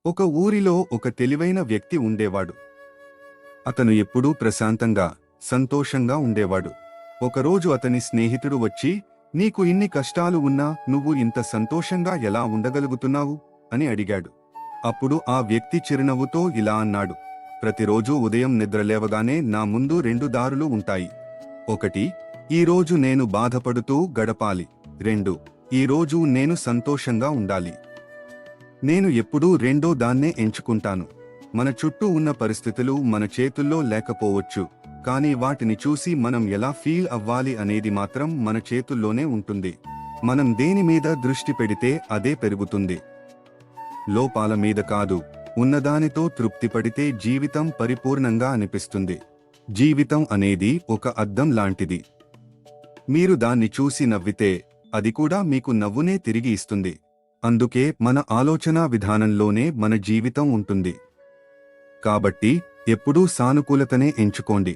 ఒక ఊరిలో ఒక తెలివైన వ్యక్తి ఉండేవాడు. అతను ఎప్పుడూ ప్రశాంతంగా, సంతోషంగా ఉండేవాడు. ఒకరోజు అతని స్నేహితుడు వచ్చి, నీకు ఇన్ని కష్టాలు ఉన్నా నువ్వు ఇంత సంతోషంగా ఎలా ఉండగలుగుతున్నావు అని అడిగాడు. అప్పుడు ఆ వ్యక్తి చిరునవ్వుతో ఇలా అన్నాడు, ప్రతిరోజూ ఉదయం నిద్రలేవగానే నా ముందు రెండు దారులు ఉంటాయి. ఒకటి, ఈరోజు నేను బాధపడుతూ గడపాలి. రెండు, ఈరోజు నేను సంతోషంగా ఉండాలి. నేను ఎప్పుడూ రెండో దాన్నే ఎంచుకుంటాను. మన చుట్టూ ఉన్న పరిస్థితులు మన చేతుల్లో లేకపోవచ్చు, కానీ వాటిని చూసి మనం ఎలా ఫీల్ అవ్వాలి అనేది మాత్రం మన చేతుల్లోనే ఉంటుంది. మనం దేని మీద దృష్టి పెడితే అదే పెరుగుతుంది. లోపాల మీద కాదు, ఉన్నదానితో తృప్తి పడితే జీవితం పరిపూర్ణంగా అనిపిస్తుంది. జీవితం అనేది ఒక అద్దం లాంటిది. మీరు దాన్ని చూసి నవ్వితే అది కూడా మీకు నవ్వునే తిరిగి ఇస్తుంది. అందుకే మన ఆలోచనా విధానంలోనే మన జీవితం ఉంటుంది. కాబట్టి ఎప్పుడూ సానుకూలతనే ఎంచుకోండి.